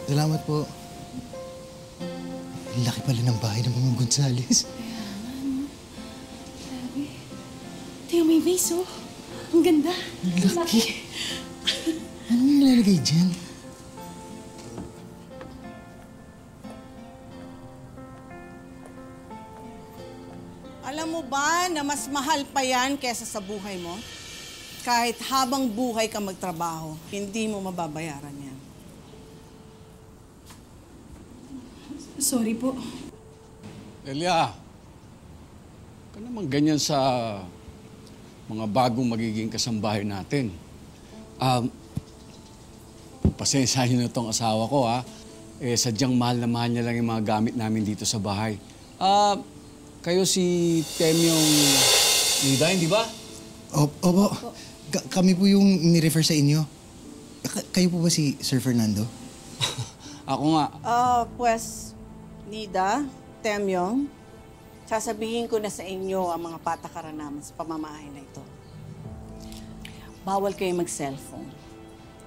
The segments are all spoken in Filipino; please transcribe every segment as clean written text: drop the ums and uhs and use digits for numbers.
Salamat po. Ang laki pala ng bahay ng mga Gonzales. Kaya nga, no? Grabe. Tingnan mo yung vase, oh. Ang ganda. Ang laki. Anong nilalagay dyan? Alam mo ba na mas mahal pa yan kesa sa buhay mo? Kahit habang buhay ka magtrabaho, hindi mo mababayaran yan. Sorry po. Elia, ka naman ganyan sa mga bagong magiging kasambahay natin. Pasensyahin na itong asawa ko, ha? Sadyang mahal na mahal niya lang yung mga gamit namin dito sa bahay. Kayo si Temyong Nida, hindi ba? Opo. Kami po yung ni-refer sa inyo. Kayo po ba si Sir Fernando? Ako nga. Pues, Nida, Temyong, sasabihin ko na sa inyo ang mga patakaran namin sa pamamahay na ito. Bawal kayo mag-cellphone.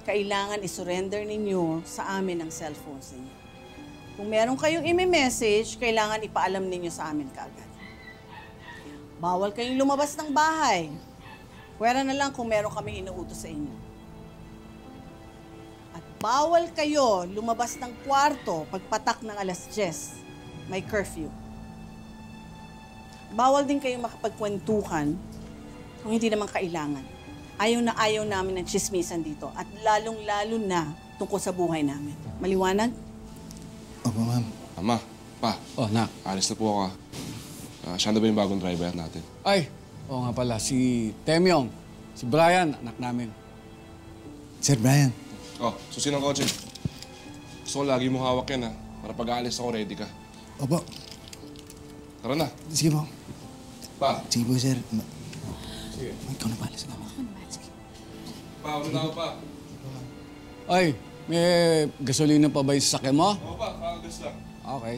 Kailangan isurrender ninyo sa amin ang cellphones ninyo. Kung meron kayong imi-message, kailangan ipaalam ninyo sa amin kaagad. Bawal kayong lumabas ng bahay. Pwera na lang kung meron kami inuutos sa inyo. At bawal kayo lumabas ng kwarto pagpatak ng 10:00. May curfew. Bawal din kayong makapagkwentuhan kung hindi naman kailangan. Ayaw na ayaw namin ng chismisan dito at lalong-lalo na tungkol sa buhay namin. Maliwanag? Opo, ma'am. Ama, pa. Oh, nak. Alis na po ako. Siya na ba yung bagong driver natin? Ay, oo nga pala, si Temyong. Si Brian, anak namin. Sir Brian. Oh, susi ng kotse. Gusto ko lagi mo hawak yan, ha? Para pag-aalis ako, ready ka. Opo. Tara na. Sige po. Pa. Sige po, sir. Sige. Ikaw na pala. Salamat. Pa, ulit ako pa. Ay, may gasolina pa ba yung sasakyan mo? Oo pa, kakagas lang. Okay.